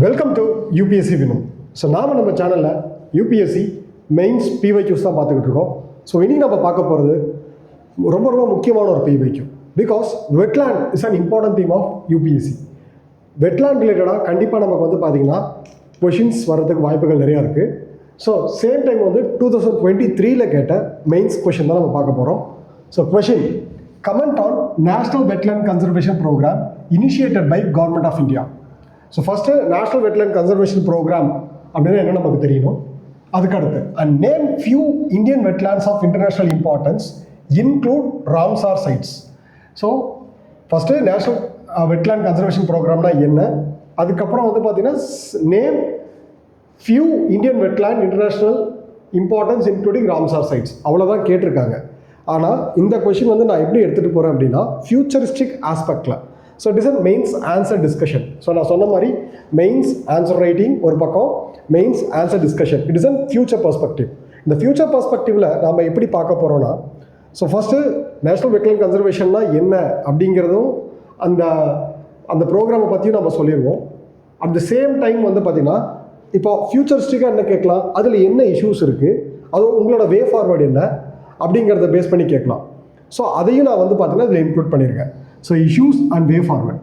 Welcome to UPSC Vinu. So நம்ம சேனலில் UPSC mains PYQs தான் பார்த்துக்கிட்டு இருக்கோம். ஸோ இனி நம்ம பார்க்க போகிறது ரொம்ப ரொம்ப முக்கியமான ஒரு PYQ. Because wetland is an important theme of UPSC. Wetland ரிலேட்டடாக கண்டிப்பாக நமக்கு பார்த்தீங்கன்னா கொஷின்ஸ் வர்றதுக்கு வாய்ப்புகள் நிறையா இருக்குது. ஸோ சேம் டைம் 2023 கேட்ட மெயின்ஸ் கொஷின் தான் நம்ம பார்க்க போகிறோம். So question: comment on national wetland conservation programme initiated by government of India. So first national wetland conservation programme அப்படின்னா என்ன நமக்கு தெரியணும். அதுக்கடுத்து and name few Indian wetlands of international importance include Ramsar sites. So first national wetland conservation ப்ரோக்ராம்னா என்ன, அதுக்கப்புறம் பார்த்தீங்கன்னா name few Indian wetland international importance including Ramsar sites, அவ்வளோதான் கேட்டிருக்காங்க. ஆனால் இந்த கொஷின் நான் எப்படி எடுத்துகிட்டு போகிறேன் அப்படின்னா ஃபியூச்சரிஸ்டிக் ஆஸ்பெக்டில். So it is a mains answer discussion. So நான் சொன்ன மாதிரி மெயின்ஸ் ஆன்சர் ரைட்டிங் ஒரு பக்கம், mains answer discussion. It is an future perspective. இந்த ஃபியூச்சர் பர்ஸ்பெக்டிவில் நம்ம எப்படி பார்க்க போகிறோன்னா, ஸோ ஃபஸ்ட்டு நேஷ்னல் வெட்லேண்ட் கன்சர்வேஷன்னா என்ன அப்படிங்கிறதும் அந்த அந்த ப்ரோக்ராமை பற்றியும் நம்ம சொல்லிடுவோம். அட் த சேம் டைம் பார்த்திங்கன்னா இப்போ ஃபியூச்சரிஸ்டிக்காக என்ன கேட்கலாம், அதில் என்ன இஷ்யூஸ் இருக்குது, அது உங்களோட வே ஃபார்வர்டு என்ன அப்படிங்கிறத பேஸ் பண்ணி கேட்கலாம். ஸோ அதையும் நான் பார்த்தீங்கன்னா இதில் இன்க்ளூட் பண்ணியிருக்கேன். So issues and way forward.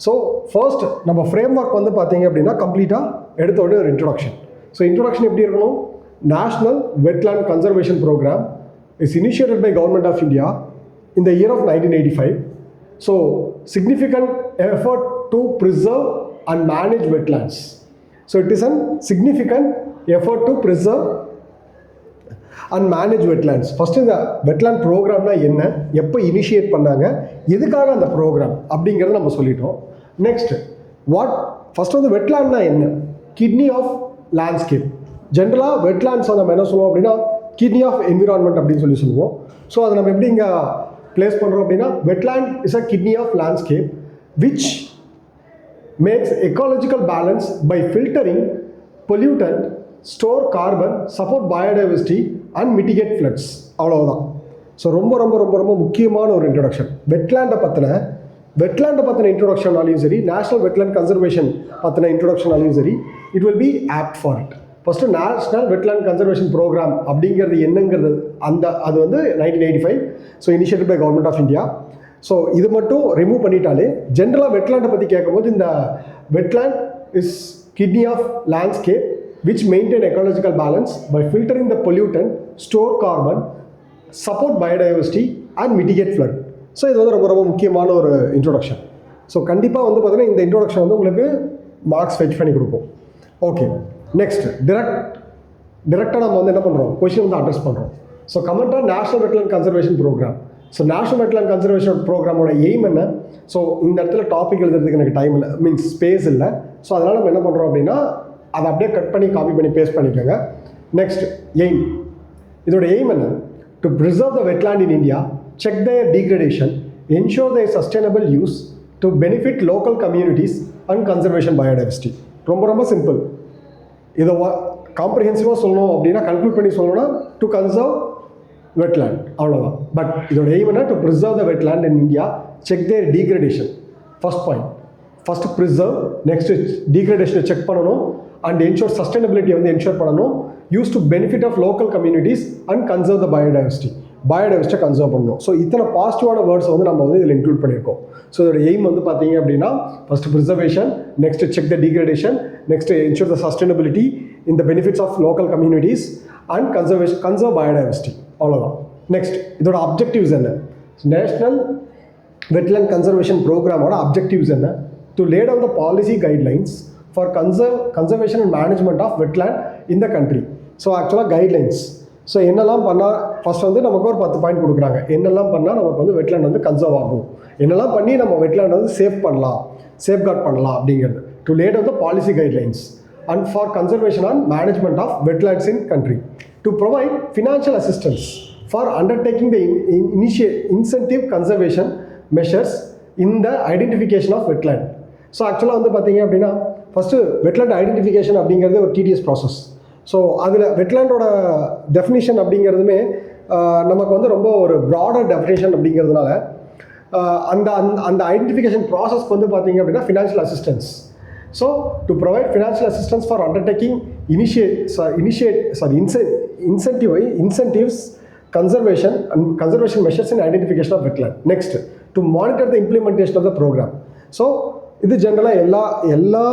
So first நம்ம ஃப்ரேம் ஒர்க் பார்த்தீங்க அப்படின்னா கம்ப்ளீட்டாக எடுத்த உடனே ஒரு இன்ட்ரொடக்ஷன். ஸோ இன்ட்ரொடக்ஷன் எப்படி இருக்கணும்? National wetland conservation programme is initiated by government of India in the year of 1985. So significant effort to preserve and manage wetlands. So it is an significant effort to preserve and manage wetlands. First இந்த wetland ப்ரோக்ராம்னா என்ன, எப்போ initiate பண்ணாங்க, எதுக்காக அந்த program அப்படிங்கிறத நம்ம சொல்லிட்டோம். நெக்ஸ்ட் ஃபஸ்ட்டு வெட்லேண்ட்னா என்ன? Kidney of landscape. ஜென்ரலாக வெட்லேண்ட்ஸை நம்ம என்ன சொல்லுவோம் அப்படின்னா கிட்னி ஆஃப் என்விரான்மெண்ட் அப்படின்னு சொல்லுவோம். ஸோ அதை நம்ம எப்படி இங்கே பிளேஸ் பண்ணுறோம் அப்படின்னா wetland is a kidney of landscape which makes ecological balance by filtering pollutant, store carbon, support biodiversity and mitigate floods. அவ்வளோதான். ஸோ ரொம்ப ரொம்ப ரொம்ப ரொம்ப முக்கியமான ஒரு இன்ட்ரொடக்ஷன். வெட்லேண்டை பற்றின இன்ட்ரொடக்ஷனாலையும் சரி, நேஷ்னல் வெட்லேண்ட் கன்சர்வேஷன் பற்றின இன்ட்ரொடக்ஷனாலையும் சரி, it will be apt for it. First national wetland conservation programme அப்படிங்கிறது என்னங்கிறது அது 1985. So initiated by government of India. So இது மட்டும் ரிமூவ் பண்ணிட்டாலே ஜென்ரலாக வெட்லேண்டை பற்றி கேட்கும்போது இந்த wetland is kidney of landscape which maintain ecological balance by filtering the pollutant, store carbon, support biodiversity and mitigate flood. So இது ரொம்ப ரொம்ப முக்கியமான ஒரு இன்ட்ரொடக்ஷன். ஸோ கண்டிப்பாக பார்த்தீங்கன்னா இந்த இன்ட்ரொடக்ஷன் உங்களுக்கு மார்க்ஸ் ஃபெச் பண்ணி கொடுப்போம். ஓகே, நெக்ஸ்ட் டிரெக்டாக நம்ம என்ன பண்ணுறோம், கொஷின் அட்ரஸ் பண்ணுறோம். So comment on national wetland conservation programme. So national wetland conservation ப்ரோக்ராமோட எய்ம் என்ன? ஸோ இந்த இடத்துல டாபிக் எழுதுறதுக்கு எனக்கு டைம் இல்லை, மீன்ஸ் ஸ்பேஸ் இல்லை. ஸோ அதனால் நம்ம என்ன பண்ணுறோம் அப்படின்னா அதை அப்படியே கட் பண்ணி காப்பி பண்ணி பேஸ்ட் பண்ணிக்கோங்க. Next aim. இதோட எய்ம் என்ன? To preserve the wetland in India, check their degradation, ensure their sustainable use to benefit local communities and conservation biodiversity. ரொம்ப ரொம்ப சிம்பிள். இதை காம்ப்ரிஹென்சிவாக சொல்லணும் அப்படின்னா, கன்க்ளூட் பண்ணி சொல்லணும்னா டு கன்சர்வ் வெட்லேண்ட், அவ்வளோதான். பட் இதோட எய்ம் என்ன? To preserve the wetland in India, check their degradation. First point. First preserve, next டீக்ரடேஷனை செக் பண்ணணும், அண்ட் என்ஷோர் சஸ்டைனபிலிட்டியை என்ஷோர் பண்ணணும், use to benefit of local communities and conserve the பயோடைவர்சிட்டியை conserve பண்ணணும். So இத்தனை பாசிட்டிவான வேர்ட்ஸ் நம்ம இதில் இன்க்ளூட் பண்ணியிருக்கோம். ஸோ இதோட எய்ம் பார்த்தீங்க அப்படின்னா first preservation, next check the degradation, next ensure the sustainability in the benefits of local communities and conserve biodiversity, அவ்வளோதான். நெக்ஸ்ட் இதோட அப்ஜெக்டிவ்ஸ் என்ன? நேஷ்னல் வெட்லேண்ட் கன்சர்வேஷன் ப்ரோக்ராமோட அப்ஜெக்டிவ்ஸ் என்ன? To lay down the policy guidelines for conservation and management of wetland in the country. So ஆக்சுவலாக guidelines. So என்னெல்லாம் பண்ணால் first நமக்கு ஒரு 10 பாயிண்ட் கொடுக்குறாங்க. என்னெல்லாம் பண்ணால் நமக்கு வெட்லேண்ட் கன்சர்வ் ஆகும், என்னெல்லாம் பண்ணி நம்ம வெட்லேண்ட் சேஃப்கார்ட் பண்ணலாம் அப்படிங்கிறது. To lay down the policy guidelines and for conservation and management of wetlands in country. To provide financial assistance for undertaking the incentive conservation measures in the identification of wetland. So ஆக்சுவலாக பார்த்தீங்க அப்படின்னா first wetland identification அப்படிங்கிறது ஒரு TDS process. So அதில் வெட்லேண்டோட definition அப்படிங்கிறதுமே நமக்கு ரொம்ப ஒரு broader definition அப்படிங்கிறதுனால அந்த அந்த ஐடென்டிஃபிகேஷன் ப்ராசஸ்க்கு பார்த்தீங்க அப்படின்னா financial assistance. So to provide financial assistance for undertaking incentives conservation measures in identification of wetland. Next, to monitor the implementation of the program. So இது ஜென்ரலாக எல்லா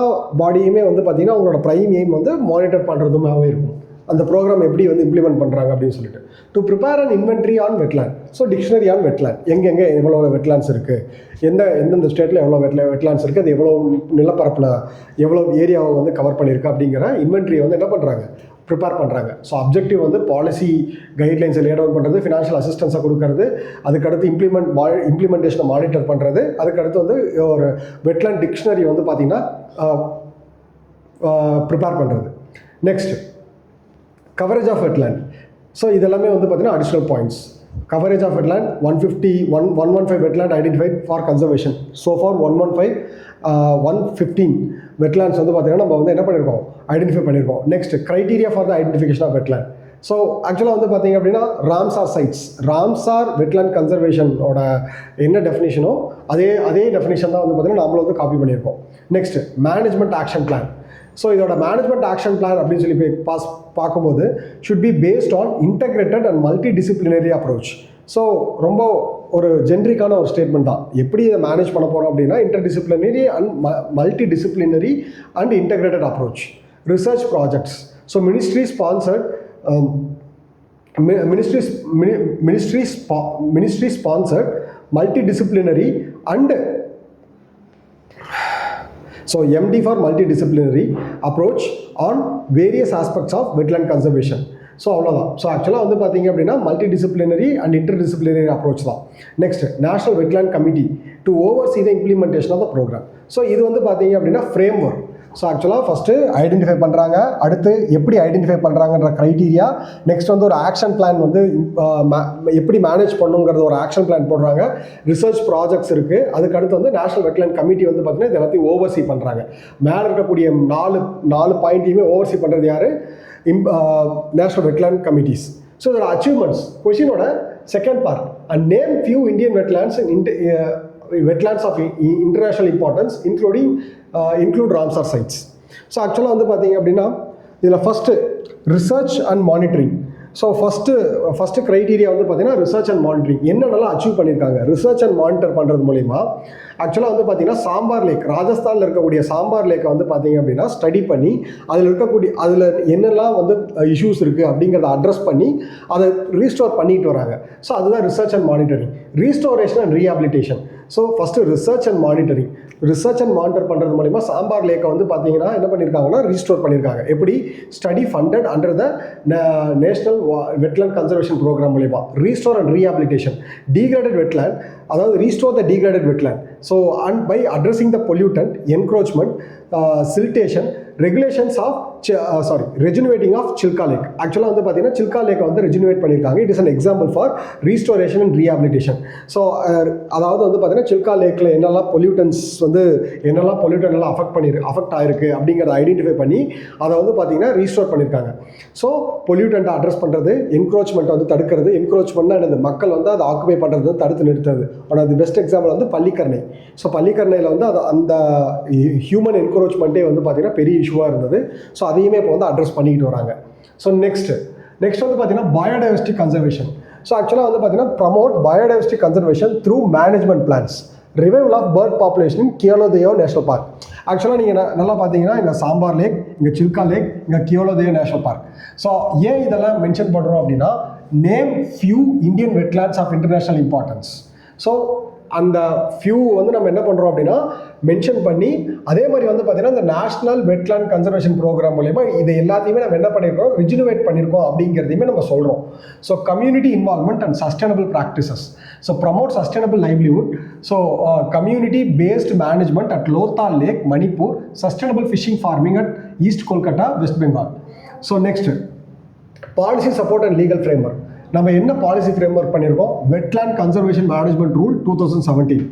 பாடியுமே வந்து பார்த்தீங்கன்னா அவங்களோட ப்ரைம் எய்ம் வந்து மானிட்டர் பண்ணுறதுமாகவே இருக்கும். அந்த ப்ரோக்ராம் எப்படி வந்து இம்ப்ளிமெண்ட் பண்ணுறாங்க அப்படின்னு சொல்லிட்டு. To prepare an inventory on wetland. So dictionary on wetland, எங்கெங்கே எவ்வளோ வெட்லேண்ட்ஸ் இருக்குது, எந்தெந்த ஸ்டேட்டில் எவ்வளோ வெட்லேண்ட்ஸ் இருக்குது, அது எவ்வளோ நிலப்பரப்பில் எவ்வளோ ஏரியாவை வந்து கவர் பண்ணியிருக்கு அப்படிங்கிற இன்வென்ட்ரியை வந்து என்ன பண்ணுறாங்க, ப்ரிப்பேர் பண்ணுறாங்க. ஸோ அப்ஜெக்டிவ் வந்து பாலிசி கைட்லைன்ஸை லே டவுன் பண்ணுறது, ஃபினான்ஷியல் அசிஸ்டன்ஸை கொடுக்கறது, அதுக்கடுத்து இம்ப்ளிமெண்டேஷனை மானிட்டர் பண்ணுறது, அதுக்கடுத்து வந்து ஒரு வெட்லேண்ட் டிக்ஷனரி வந்து பார்த்திங்கன்னா ப்ரிப்பேர் பண்ணுறது. Next, coverage of wetland. So இதெல்லாமே வந்து பார்த்திங்கன்னா additional points. Coverage of wetland 115 wetland identified for conservation. So for 115 wetlands வந்து பார்த்திங்கன்னா நம்ம வந்து என்ன பண்ணியிருக்கோம், ஐடென்டிஃபை பண்ணியிருக்கோம். Next, criteria for the identification of wetland. So ஆக்சுவலாக வந்து பார்த்திங்க அப்படின்னா ராம்சார் சைட்ஸ், ராம்சார் வெட்லேண்ட் கன்சர்வேஷனோட என்ன டெஃபினேஷனோ அதே டெஃபினேஷன் தான் வந்து பார்த்திங்கன்னா நம்மளும் வந்து காப்பி பண்ணியிருக்கோம். Next, management action plan. So இதோட மேனேஜ்மெண்ட் ஆக்ஷன் பிளான் அப்படின்னு சொல்லி பார்க்கும்போது should be based on integrated and multi disciplinary approach. So ரொம்ப ஒரு ஜென்ரிக்கான ஒரு ஸ்டேட்மெண்ட் தான். எப்படி இதை மேனேஜ் பண்ண போகிறோம் அப்படின்னா interdisciplinary and multi disciplinary and integrated approach. Research projects. So ministry sponsored multidisciplinary and so MD for multidisciplinary approach on various aspects of wetland conservation. So அவ்வளோதான். ஸோ ஆக்சுவலாக வந்து பார்த்தீங்க அப்படின்னா மல்டிடிசிப்ளினரி அண்ட் இன்டர்டிசிப்ளினரி அப்ரோச் தான். Next, national wetland committee to oversee the implementation of the programme. So இது வந்து பார்த்தீங்க அப்படின்னா ஃப்ரேம் ஒர்க். ஸோ ஆக்சுவலாக ஃபஸ்ட்டு ஐடென்டிஃபை பண்ணுறாங்க, அடுத்து எப்படி ஐடென்டிஃபை பண்ணுறாங்கன்ற க்ரைட்டீரியா, நெக்ஸ்ட் வந்து ஒரு ஆக்ஷன் பிளான் வந்து எப்படி மேனேஜ் பண்ணுங்கிறது ஒரு ஆக்ஷன் பிளான் போடுறாங்க, ரிசர்ச் ப்ராஜெக்ட்ஸ் இருக்குது, அதுக்கடுத்து வந்து நேஷனல் வெட்லேண்ட் கமிட்டி வந்து பார்த்தீங்கன்னா இது எல்லாத்தையும் ஓவர்சீ பண்ணுறாங்க. மேலே இருக்கக்கூடிய நாலு பாயிண்ட்டையுமே ஓவர்சீ பண்ணுறது யார், நேஷனல் வெட்லேண்ட் கமிட்டிஸ். ஸோ இதோட அச்சீவ்மெண்ட்ஸ் கொஷினோட second part, and name few Indian wetlands wetlands of international importance include Ramsar sites. So ஆக்சுவலாக வந்து பார்த்தீங்க அப்படின்னா இதில் first research and monitoring. So first criteria வந்து பார்த்தீங்கன்னா ரிசர்ச் அண்ட் மானிட்டரிங் என்னென்னலாம் அச்சீவ் பண்ணியிருக்காங்க. ரிசர்ச் அண்ட் மானிட்டர் பண்ணுறது மூலிமா ஆக்சுவலாக வந்து பார்த்தீங்கன்னா சாம்பார் லேக், ராஜஸ்தானில் இருக்கக்கூடிய சாம்பார் லேக்கை வந்து பார்த்தீங்க அப்படின்னா ஸ்டடி பண்ணி அதில் என்னெல்லாம் வந்து இஷ்யூஸ் இருக்குது அப்படிங்கிறத அட்ரஸ் பண்ணி அதை ரீஸ்டோர் பண்ணிட்டு வராங்க. ஸோ அதுதான் research and monitoring. Restoration and rehabilitation. So first research and monitoring. Research and monitor பண்ணுறது மூலிமா சாம்பார் லேக்கை வந்து பார்த்தீங்கன்னா என்ன பண்ணியிருக்காங்கன்னா ரீஸ்டோர் பண்ணியிருக்காங்க. எப்படி, study funded under the national wetland conservation programme மூலிமா. Restore and rehabilitation. Degraded wetland, அதாவது restore the degraded wetland. So and by addressing the pollutant, encroachment, siltation, regulations of rejuvenating of Chilika lake. ஆக்சுவலாக வந்து பார்த்தீங்கன்னா சில்கா லேக்கை வந்து rejuvenate பண்ணியிருக்காங்க. It is an example for restoration and rehabilitation. So அதாவது வந்து பார்த்தீங்கன்னா சில்கா லேக்கில் என்னெல்லாம் பொல்யூட்டன் அஃபெக்ட் ஆயிருக்கு அப்படிங்கிறத ஐடென்டிஃபை பண்ணி அதை வந்து பார்த்தீங்கன்னா ரீஸ்டோர் பண்ணியிருக்காங்க. ஸோ பொல்யூட்டன்ட்டை அட்ரஸ் பண்ணுறது, என்க்ரோச்மெண்ட்டை வந்து தடுக்கிறது. என்க்ரோச்மெண்ட்னா இந்த மக்கள் வந்து அதை ஆக்குபை பண்ணுறது தடுத்து நிறுத்துறது. ஆனால் அது பெஸ்ட் எக்ஸாம்பிள் வந்து பள்ளிக்கரணை. ஸோ பள்ளிக்கரணையில் வந்து அந்த ஹியூமன் என்க்ரோச்மெண்ட்டே வந்து பார்த்தீங்கன்னா பெரிய இஷ்யூவாக இருந்தது. ஸோ அதையுமே இப்போ வந்து அட்ரஸ் பண்ணிக்கிட்டு வராங்க. ஸோ நெக்ஸ்ட் வந்து பார்த்தீங்கன்னா பயோடைவர்சிட்டி கன்சர்வேஷன். ஸோ ஆக்சுவலாக வந்து பார்த்தீங்கன்னா promote biodiversity conservation through management plans. Revival of bird population in Keoladeo national park. ஆக்சுவலாக நீங்கள் நல்லா பார்த்தீங்கன்னா இங்கே சாம்பார் லேக், இங்கே சில்கா லேக், இங்கே கியோலோதேயோ நேஷனல் பார்க். ஸோ ஏன் இதெல்லாம் மென்ஷன் பண்ணுறோம் அப்படின்னா name few Indian wetlands of international importance. So அந்த ஃபியூ வந்து நம்ம என்ன பண்ணுறோம் அப்படின்னா மென்ஷன் பண்ணி, அதே மாதிரி வந்து பார்த்தீங்கன்னா இந்த நேஷனல் வெட்லேண்ட் கன்சர்வேஷன் ப்ரோக்ராம் மூலமா இதை எல்லாத்தையுமே நம்ம என்ன பண்ணியிருக்கோம், ரிஜுனவேட் பண்ணியிருக்கோம் அப்படிங்கிறதையுமே நம்ம சொல்கிறோம். So community involvement and sustainable practices. So promote sustainable livelihood. So community based management at Loktak lake, Manipur. Sustainable fishing farming at east Kolkata, west Bengal. So next, policy support and legal framework. நம்ம என்ன பாலிசி ஃப்ரேம்வொர்க் பண்ணியிருக்கோம், wetland conservation management rule 2017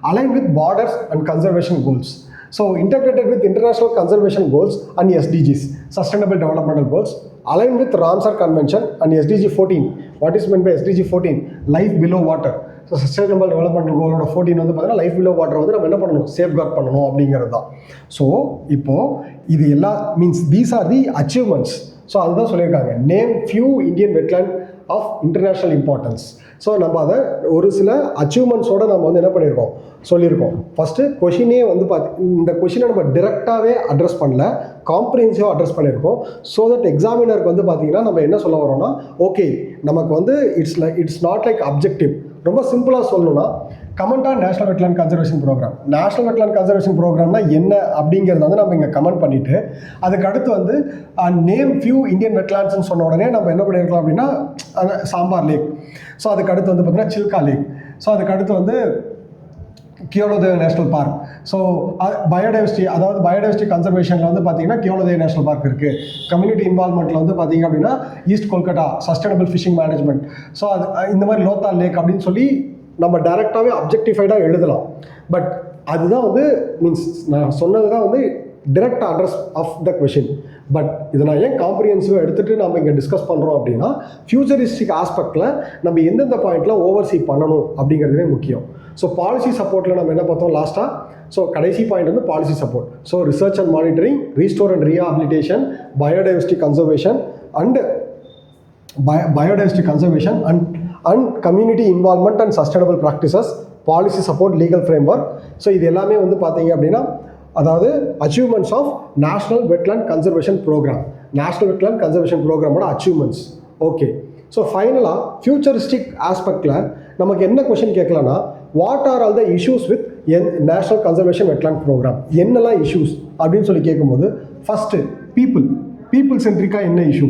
align with borders and conservation goals. So integrated with international conservation goals and SDGs, sustainable developmental goals, align with Ramsar convention and SDG 14. What is mean by SDG 14? Life below water. So sustainable development கோலோட 14 வந்து பார்த்தீங்கன்னா life below water வந்து நம்ம என்ன பண்ணணும், safeguard பண்ணணும் அப்படிங்கிறது தான். ஸோ இப்போது இது எல்லா means these are the achievements. So அதுதான் சொல்லியிருக்காங்க, name few Indian wetland of international importance. So நம்ம அதை ஒரு சில அச்சீவ்மெண்ட்ஸோடு நம்ம வந்து என்ன பண்ணியிருக்கோம், சொல்லியிருக்கோம். ஃபஸ்ட்டு கொஷினே வந்து இந்த கொஷினை நம்ம டிரெக்டாகவே அட்ரஸ் பண்ணல, காம்ப்ரிஹென்சிவாக அட்ரஸ் பண்ணியிருக்கோம். ஸோ தட் எக்ஸாமினருக்கு வந்து பார்த்திங்கன்னா நம்ம என்ன சொல்ல வரோம்னா, ஓகே நமக்கு வந்து இட்ஸ் நாட் லைக் அப்ஜெக்டிவ். ரொம்ப சிம்பிளாக சொல்லணும்னா, comment on national wetland conservation programme. National wetland conservation ப்ரோக்ராம்னா என்ன அப்படிங்கிறத வந்து நம்ம இங்கே கமெண்ட் பண்ணிவிட்டு, அதுக்கு அடுத்து வந்து நேம் ஃபியூ இந்தியன் வெட்லேண்ட்ஸ்னு சொன்ன உடனே நம்ம என்ன பண்ணியிருக்கலாம் அப்படின்னா, சாம்பார் லேக். ஸோ அதுக்கு அடுத்து வந்து பார்த்திங்கன்னா சில்கா லேக். ஸோ அதுக்கு அடுத்து வந்து Keoladeo national park. So biodiversity, அதாவது பயோடைவர்சிட்டி கன்சர்வேஷனில் வந்து பார்த்தீங்கன்னா கியோலோதேவ் நேஷனல் பார்க் இருக்குது. கம்யூனிட்டி இன்வால்மெண்ட்டில் வந்து பார்த்தீங்க அப்படின்னா east Kolkata sustainable fishing management. So அது இந்த மாதிரி லோத்தால் லேக் அப்படின்னு சொல்லி நம்ம டைரெக்டாகவே அப்ஜெக்டிஃபைடாக எழுதலாம். பட் அதுதான் வந்து மீன்ஸ் நான் சொன்னது தான் வந்து direct address of the question. But இதை நான் ஏன் காம்ப்ரிஹென்சிவாக எடுத்துகிட்டு நம்ம இங்கே டிஸ்கஸ் பண்ணுறோம் அப்படின்னா, ஃபியூச்சரிஸ்டிக் ஆஸ்பெக்டில் நம்ம எந்தெந்த பாயிண்ட்டில் ஓவர்சீ பண்ணணும் அப்படிங்கிறதுவே முக்கியம். ஸோ பாலிசி சப்போர்ட்டில் நம்ம என்ன பார்த்தோம் லாஸ்ட்டாக, ஸோ கடைசி பாயிண்ட் வந்து policy support. So research and monitoring, restore and rehabilitation, biodiversity conservation and biodiversity conservation and community involvement and sustainable practices, policy support, legal framework. So இது எல்லாமே வந்து பார்த்தீங்க அப்படின்னா, அதாவது achievements of national wetland conservation programme. National wetland conservation ப்ரோக்ராமோட achievements. Okay, so ஃபைனலாக futuristic ஆஸ்பெக்டில் நமக்கு என்ன கொஷின் கேட்கலான்னா, what are all the issues with national conservation wetland programme? என்னெல்லாம் இஷ்யூஸ் அப்படின்னு சொல்லி கேட்கும்போது, ஃபஸ்ட்டு பீப்புள் சென்ட்ரிக்காக என்ன issue?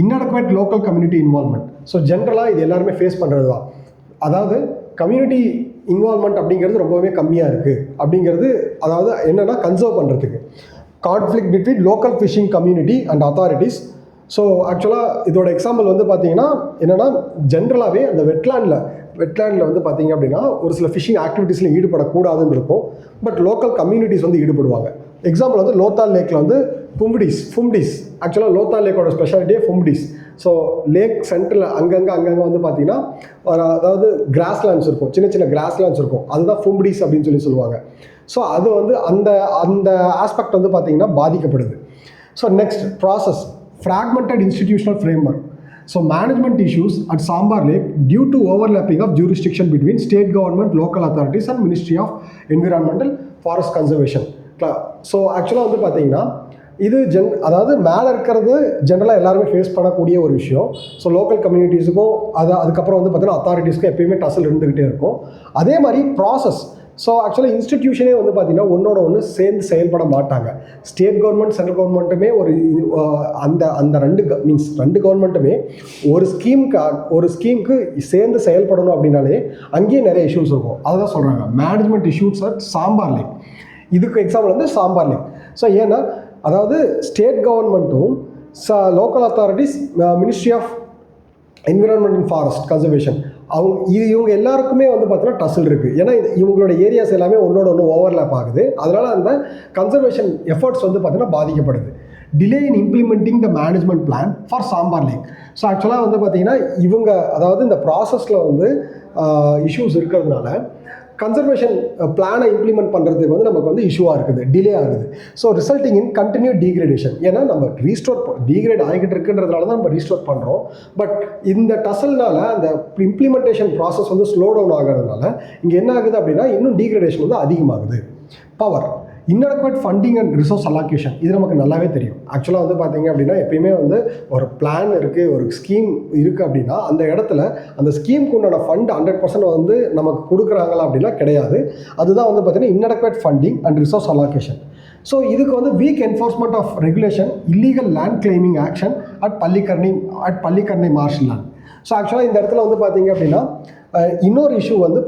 inadequate local community involvement. So ஜென்ரலாக இது எல்லாருமே ஃபேஸ் பண்ணுறது தான். அதாவது கம்யூனிட்டி இன்வால்மெண்ட் அப்படிங்கிறது ரொம்பவே கம்மியாக இருக்குது அப்படிங்கிறது, அதாவது என்னென்னா கன்சர்வ் பண்ணுறதுக்கு. Conflict between local fishing community and authorities. So ஆக்சுவலாக இதோட எக்ஸாம்பிள் வந்து பார்த்தீங்கன்னா என்னென்னா, ஜென்ரலாகவே அந்த வெட்லேண்டில் வந்து பார்த்தீங்க அப்படின்னா ஒரு சில ஃபிஷிங் ஆக்டிவிட்டீஸில் ஈடுபடக்கூடாதுன்னு இருக்கும். பட் லோக்கல் கம்யூனிட்டிஸ் வந்து ஈடுபடுவாங்க. எக்ஸாம்பிள் வந்து லோத்தால் லேக்கில் வந்து ஃபும்டிஸ். ஆக்சுவலாக லோத்தால் லேக்கோட ஸ்பெஷாலிட்டியே ஃபும்டிஸ். ஸோ லேக் சென்டரில் அங்கங்கே வந்து பார்த்தீங்கன்னா அதாவது கிராஸ்லேண்ட்ஸ் இருக்கும், சின்ன சின்ன கிராஸ்லேண்ட்ஸ் இருக்கும். அதுதான் ஃபும்டிஸ் அப்படின்னு சொல்லுவாங்க. ஸோ அது வந்து அந்த ஆஸ்பெக்ட் வந்து பார்த்தீங்கன்னா பாதிக்கப்படுது. So next process, fragmented institutional framework. So management issues at Sambhar lake due to overlapping of jurisdiction between state government, local authorities and ministry of environmental forest conservation. So ஆக்சுவலாக வந்து பார்த்தீங்கன்னா இது அதாவது மேலே இருக்கிறது ஜென்ரலாக எல்லாருமே ஃபேஸ் பண்ணக்கூடிய ஒரு விஷயம். ஸோ லோக்கல் கம்யூனிட்டிஸுக்கும் அதுக்கப்புறம் வந்து பார்த்தீங்கன்னா அத்தாரிட்டிஸ்க்கும் எப்பயுமே டசல் இருந்துக்கிட்டே இருக்கும். அதே மாதிரி ப்ராசஸ். ஸோ ஆக்சுவலாக இன்ஸ்டிடியூஷனே வந்து பார்த்தீங்கன்னா ஒன்றோட ஒன்று சேர்ந்து செயல்பட மாட்டாங்க. ஸ்டேட் கவர்மெண்ட், சென்ட்ரல் கவர்மெண்ட்டுமே அந்த ரெண்டு கவர்மெண்ட்டுமே ஒரு ஸ்கீமுக்கு சேர்ந்து செயல்படணும் அப்படின்னாலே அங்கேயே நிறைய இஷ்யூஸ் இருக்கும். அதுதான் சொல்கிறாங்க management issues at Sambhar lake. இதுக்கு எக்ஸாம்பிள் வந்து சாம்பார் லேக். ஸோ ஏன்னா அதாவது ஸ்டேட் கவர்மெண்ட்டும் local authorities, ministry of environment and forest conservation, இவங்க எல்லாருக்குமே வந்து பார்த்தீங்கன்னா டசல் இருக்குது. ஏன்னா இவங்களோட ஏரியாஸ் எல்லாமே ஒன்றோட ஒன்று ஓவர்லேப் ஆகுது. அதனால் அந்த கன்சர்வேஷன் எஃபர்ட்ஸ் வந்து பார்த்தீங்கன்னா பாதிக்கப்படுது. Delay in implementing the management plan for Sambhar lake. So ஆக்சுவலாக வந்து பார்த்தீங்கன்னா அதாவது இந்த ப்ராசஸில் வந்து இஷ்யூஸ் இருக்கிறதுனால கன்சர்வேஷன் பிளானை இம்ப்ளிமெண்ட் பண்ணுறதுக்கு வந்து நமக்கு வந்து இஷ்யூவாக இருக்குது, டிலே ஆகுது. ஸோ ரிசல்ட்டிங் இன் கண்டினியூ டீக்ரேடேஷன். ஏன்னா நம்ம டீக்ரேட் ஆகிட்டு இருக்குன்றதுனால தான் நம்ம ரீஸ்டோர் பண்ணுறோம். பட் இந்த டசல்னால அந்த இம்ப்ளிமெண்டேஷன் ப்ராசஸ் வந்து ஸ்லோ டவுன் ஆகிறதுனால இங்கே என்ன ஆகுது அப்படின்னா இன்னும் டீக்ரேடேஷன் வந்து அதிகமாகுது. Power, inadequate funding and resource allocation. இது நமக்கு நல்லாவே தெரியும். ஆக்சுவலாக வந்து பார்த்தீங்க அப்படின்னா எப்பயுமே வந்து ஒரு பிளான் இருக்குது, ஒரு ஸ்கீம் இருக்குது அப்படின்னா அந்த இடத்துல அந்த ஸ்கீமுக்கு உண்டான ஃபண்ட் 100% வந்து நமக்கு கொடுக்குறாங்களா அப்படின்னா கிடையாது. அதுதான் வந்து பார்த்தீங்கன்னா inadequate funding and resource allocation. So இதுக்கு வந்து weak enforcement of regulation, illegal land claiming action at Pallikaranai marshland. So ஆக்சுவலாக இந்த இடத்துல வந்து பார்த்தீங்க அப்படின்னா இன்னொரு இஷ்யூ வந்து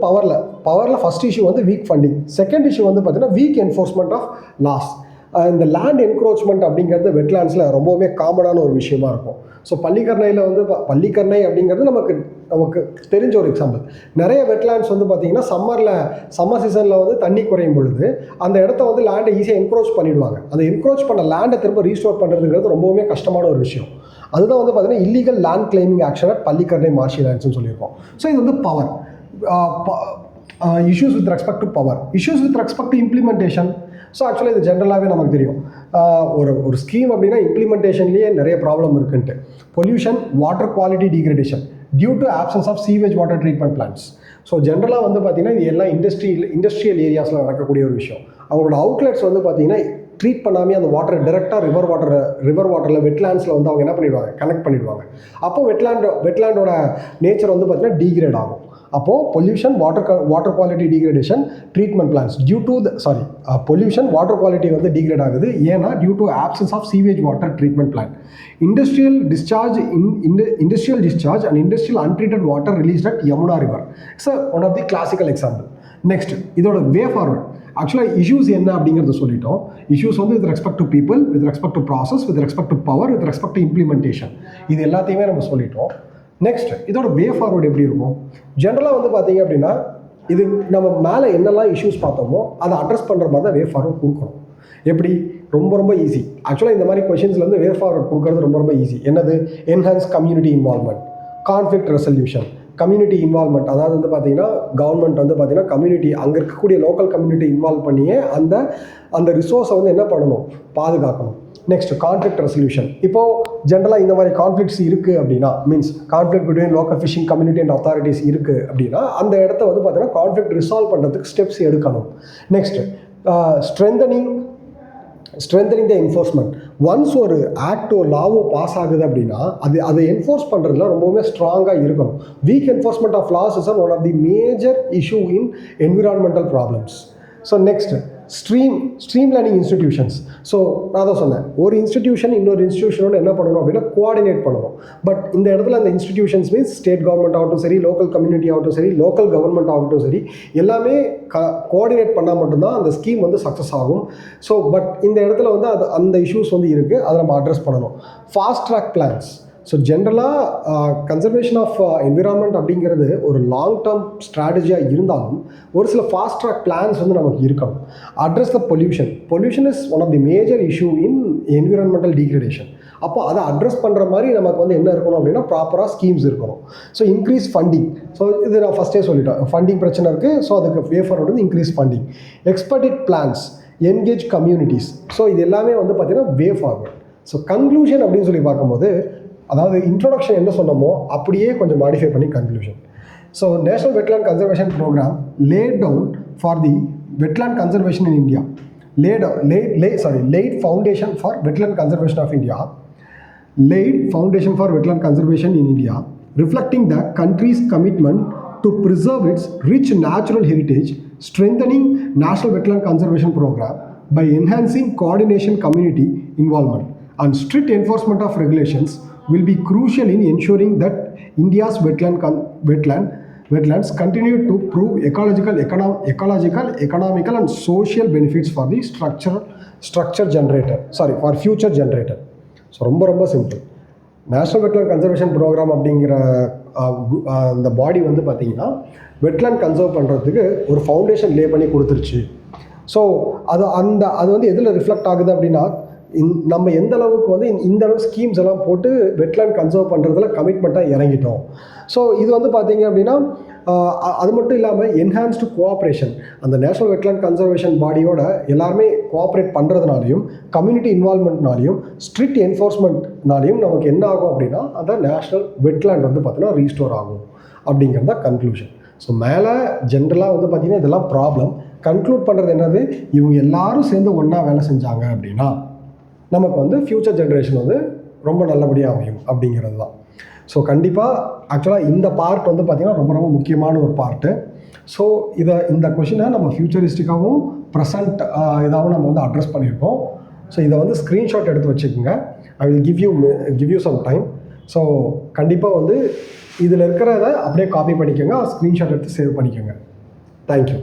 பவரில் ஃபஸ்ட் இஷ்யூ வந்து வீக் ஃபண்டிங், செகண்ட் இஷ்யூ வந்து பார்த்தீங்கன்னா வீக் என்ஃபோர்ஸ்மெண்ட் ஆஃப் லாஸ். இந்த லேண்ட் என்க்ரோச்மெண்ட் அப்படிங்கிறது வெட்லேண்ட்ஸில் ரொம்பவுமே காமனான ஒரு விஷயமா இருக்கும். ஸோ பள்ளிக்கரணை அப்படிங்கிறது நமக்கு தெரிஞ்ச ஒரு எக்ஸாம்பிள். நிறைய வெட்லேண்ட்ஸ் வந்து பார்த்திங்கன்னா சம்மர் சீசனில் வந்து தண்ணி குறையும் பொழுது அந்த இடத்த வந்து லேண்டை ஈஸியாக என்க்ரோச் பண்ணிவிடுவாங்க. அந்த என்க்ரோச் பண்ண லேண்டை திரும்ப ரீஸ்டோர் பண்ணுறதுங்கிறது ரொம்பவுமே கஷ்டமான ஒரு விஷயம். அதுதான் வந்து பார்த்தீங்கன்னா illegal land claiming action at Pallikaranai marsh லேண்ட்ஸ்னு சொல்லியிருக்கோம். ஸோ இது வந்து power. issues with respect to power, issues with respect to implementation. So ஆக்சுவலாக இது ஜென்ரலாகவே நமக்கு தெரியும். ஒரு ஸ்கீம் அப்படின்னா இம்ப்ளிமெண்டேஷன்லேயே நிறைய ப்ராப்ளம் இருக்குன்ட்டு. Pollution, water quality degradation due to absence of sewage water treatment plans. So ஜென்ரலாக வந்து பார்த்திங்கன்னா இது எல்லாம் இண்டஸ்ட்ரியல் ஏரியாஸில் நடக்கக்கூடிய ஒரு விஷயம். அவங்களோட அவுட்லெட்ஸ் வந்து பார்த்திங்கன்னா ட்ரீட் பண்ணாமே அந்த வாட்டரை டேரெக்டாக ரிவர் வாட்டரில் வெட்லேண்ட்ஸில் வந்து அவங்க என்ன பண்ணிடுவாங்க, கனெக்ட் பண்ணிடுவாங்க. அப்போது வெட்லேண்டோட நேச்சர் வந்து பார்த்திங்கன்னா டீக்ரேட் ஆகும். அப்போது pollution, water quality degradation treatment plans due to pollution, water quality வந்து டிகிரேட் ஆகுது. ஏன்னா due to absence of sewage water treatment plan. Industrial discharge and industrial untreated water released at Yamuna river. It's one of the classical example. Next, இதோட way forward. ஆக்சுவலாக issues என்ன அப்படிங்கிறத சொல்லிட்டோம். Issues வந்து with respect to people, with respect to process, with respect to power, with respect to implementation. இது எல்லாத்தையுமே நம்ம சொல்லிட்டோம். நெக்ஸ்ட், இதோட வே ஃபார்வர்டு எப்படி இருக்கும்? ஜென்ரலாக வந்து பார்த்தீங்க அப்படின்னா இது நம்ம மேலே என்னெல்லாம் இஷ்யூஸ் பார்த்தோமோ அதை அட்ரஸ் பண்ணுற மாதிரி தான் வே ஃபார்வர்ட் கொடுக்கணும். எப்படி? ரொம்ப ஈஸி. ஆக்சுவலாக இந்த மாதிரி கொஷின்ஸ்லேருந்து வே ஃபார்வர்ட் கொடுக்குறது ரொம்ப ஈஸி. என்னது? Enhance community involvement, conflict resolution. Community involvement அதாவது வந்து பார்த்திங்கன்னா கவர்மெண்ட் வந்து பார்த்திங்கன்னா கம்யூனிட்டி, அங்கே இருக்கக்கூடிய லோக்கல் கம்யூனிட்டி இன்வால்வ் பண்ணியே அந்த ரிசோர்ஸை வந்து என்ன பண்ணணும், பாதுகாக்கணும். Next, conflict resolution. இப்போது ஜென்ரலாக இந்த மாதிரி கான்ஃப்ளிக்ட்ஸ் இருக்குது அப்படின்னா, means conflict between local fishing community and authorities இருக்குது அப்படின்னா அந்த இடத்த வந்து பார்த்தீங்கன்னா கான்ஃப்ளிக்ட் ரிசால்வ் பண்ணுறதுக்கு ஸ்டெப்ஸ் எடுக்கணும். Next, strengthening the enforcement. Once ஒரு ஆக்டோ லாவோ பாஸ் ஆகுது அப்படின்னா அதை என்ஃபோர்ஸ் பண்ணுறதுல ரொம்பவுமே ஸ்ட்ராங்காக இருக்கணும். Weak enforcement of laws is one of the major issue in environmental problems. So next, streamlining institutions. So நான் தான் சொன்னேன், ஒரு இன்ஸ்டிடியூஷன் இன்னொரு இன்ஸ்டிடியூஷனோட என்ன பண்ணணும் அப்படின்னா கோஆர்டினேட் பண்ணணும். பட் இந்த இடத்துல அந்த இன்ஸ்டிடியூஷன்ஸ் மீன்ஸ் ஸ்டேட் கவர்மெண்ட் ஆகட்டும் சரி, லோக்கல் கம்யூனிட்டி ஆகட்டும் சரி, லோக்கல் கவர்மெண்ட் ஆகட்டும் சரி, எல்லாமே கோஆர்டினேட் பண்ணால் மட்டும்தான் அந்த ஸ்கீம் வந்து சக்ஸஸ் ஆகும். ஸோ பட் இந்த இடத்துல வந்து அந்த இஷ்யூஸ் வந்து இருக்குது, அதை நம்ம அட்ரஸ் பண்ணணும். Fast track plans. ஸோ ஜென்ரலாக கன்சர்வேஷன் ஆஃப் என்விரான்மெண்ட் அப்படிங்கிறது ஒரு லாங் டேர்ம் ஸ்ட்ராட்டஜியாக இருந்தாலும் ஒரு சில ஃபாஸ்ட் ட்ராக் பிளான்ஸ் வந்து நமக்கு இருக்கணும். Address the pollution is one of the major issue in environmental degradation. அப்போ அதை அட்ரஸ் பண்ணுற மாதிரி நமக்கு வந்து என்ன இருக்கணும் அப்படின்னா ப்ராப்பராக ஸ்கீம்ஸ் இருக்கணும். So increase funding. ஸோ இது நான் ஃபஸ்ட்டே சொல்லிட்டேன், ஃபண்டிங் பிரச்சனை இருக்குது. ஸோ அதுக்கு வே ஃபார்வர்ட் வந்து increase funding. Expertise plans, engage communities. So இது எல்லாமே வந்து பார்த்திங்கன்னா வே ஃபார்வர்ட். ஸோ கன்க்ளூஷன் அப்படின்னு சொல்லி பார்க்கும்போது, அதாவது இன்ட்ரோடக்ஷன் என்ன சொன்னமோ அப்படியே கொஞ்சம் மாடிஃபை பண்ணி conclusion. So national wetland conservation programme laid down for the wetland conservation in India, laid foundation for wetland conservation of India, reflecting the country's commitment to preserve its rich natural heritage, strengthening national wetland conservation program by enhancing coordination, community involvement, and strict enforcement of regulations will be crucial in ensuring that India's wetlands continue to prove ecological, economical and social benefits for the future generator. So ரொம்ப simple. National wetland conservation programme அப்படிங்கிற அந்த பாடி வந்து பார்த்திங்கன்னா wetland conserve பண்ணுறதுக்கு ஒரு foundation லே பண்ணி கொடுத்துருச்சு. So அது வந்து எதில் ரிஃப்ளெக்ட் ஆகுது அப்படின்னா, நம்ம எந்த அளவுக்கு வந்து இந்த அளவு ஸ்கீம்ஸ் எல்லாம் போட்டு வெட்லேண்ட் கன்சர்வ் பண்ணுறதுல கமிட்மெண்ட்டாக இறங்கிட்டோம். ஸோ இது வந்து பார்த்தீங்க அப்படின்னா அது மட்டும் இல்லாமல் என்ஹான்ஸ்டு கோஆப்ரேஷன், அந்த நேஷனல் வெட்லேண்ட் கன்சர்வேஷன் பாடியோட எல்லாருமே கோஆப்ரேட் பண்ணுறதுனாலையும் கம்யூனிட்டி இன்வால்மெண்ட்னாலையும் ஸ்ட்ரிக்ட் என்ஃபோர்ஸ்மெண்ட்னாலையும் நமக்கு என்ன ஆகும் அப்படின்னா அந்த நேஷ்னல் வெட்லேண்ட் வந்து பார்த்தீங்கன்னா ரீஸ்டோர் ஆகும் அப்படிங்கிறது தான் கன்க்ளூஷன். ஸோ மேலே ஜென்ரலாக வந்து பார்த்திங்கன்னா இதெல்லாம் ப்ராப்ளம். கன்க்ளூட் பண்ணுறது என்னது, இவங்க எல்லாரும் சேர்ந்து ஒன்றா வேலை செஞ்சாங்க அப்படின்னா நமக்கு வந்து ஃப்யூச்சர் ஜென்ரேஷன் வந்து ரொம்ப நல்லபடியாக அமையும் அப்படிங்கிறது தான். ஸோ கண்டிப்பாக ஆக்சுவலாக இந்த பார்ட் வந்து பார்த்திங்கன்னா ரொம்ப முக்கியமான ஒரு பார்ட்டு. ஸோ இந்த கொஷினை நம்ம ஃப்யூச்சரிஸ்டிக்காகவும் ப்ரெசண்ட் இதாகவும் நம்ம வந்து அட்ரஸ் பண்ணியிருக்கோம். ஸோ இதை வந்து ஸ்க்ரீன்ஷாட் எடுத்து வச்சுக்கோங்க. I will give you some time. So கண்டிப்பாக வந்து இதில் இருக்கிறத அப்படியே காப்பி பண்ணிக்கோங்க, ஸ்க்ரீன்ஷாட் எடுத்து சேவ் பண்ணிக்கோங்க. தேங்க்யூ.